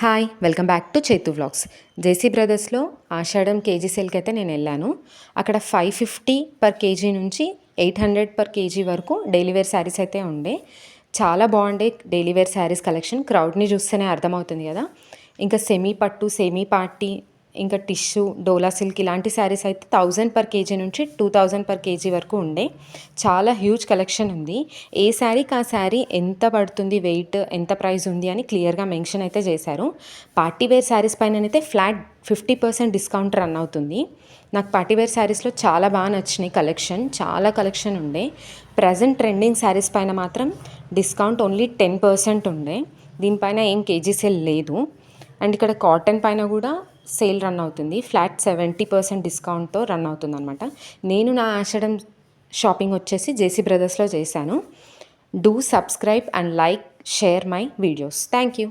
Hi welcome back to చేతు vlogs. జేసీ బ్రదర్స్లో ఆషాఢం KG సేల్కి అయితే నేను వెళ్ళాను. అక్కడ 550 పర్ కేజీ నుంచి 800 పర్ కేజీ వరకు డైలీ వేర్ శారీస్ అయితే ఉండే. చాలా బాగుండే డైలీ వేర్ శారీస్ కలెక్షన్. క్రౌడ్ని చూస్తేనే అర్థమవుతుంది కదా. ఇంకా సెమీ పట్టు, సెమీ పార్టీ, ఇంకా టిష్యూ, డోలా సిల్క్ ఇలాంటి శారీస్ అయితే 1000 పర్ కేజీ నుంచి 2000 పర్ కేజీ వరకు ఉండే. చాలా హ్యూజ్ కలెక్షన్ ఉంది. ఏ శారీకి ఆ శారీ ఎంత పడుతుంది, వెయిట్ ఎంత ప్రైస్ ఉంది అని క్లియర్గా మెన్షన్ అయితే చేశారు. పార్టీవేర్ శారీస్ పైన అయితే ఫ్లాట్ 50% డిస్కౌంట్ రన్ అవుతుంది. నాకు పార్టీవేర్ శారీస్లో చాలా బాగా నచ్చినాయి కలెక్షన్. చాలా కలెక్షన్ ఉండే. ప్రజెంట్ ట్రెండింగ్ శారీస్ పైన మాత్రం డిస్కౌంట్ ఓన్లీ 10% ఉండే. దీనిపైన ఏం కేజీ సేల్ లేదు. అండ్ ఇక్కడ కాటన్ పైన కూడా సేల్ రన్ అవుతుంది. ఫ్లాట్ 70% డిస్కౌంట్తో రన్ అవుతుంది అనమాట. నేను నా ఆషాఢం షాపింగ్ వచ్చేసి జేసీ బ్రదర్స్లో చేశాను. Do subscribe and like, share my videos. Thank you.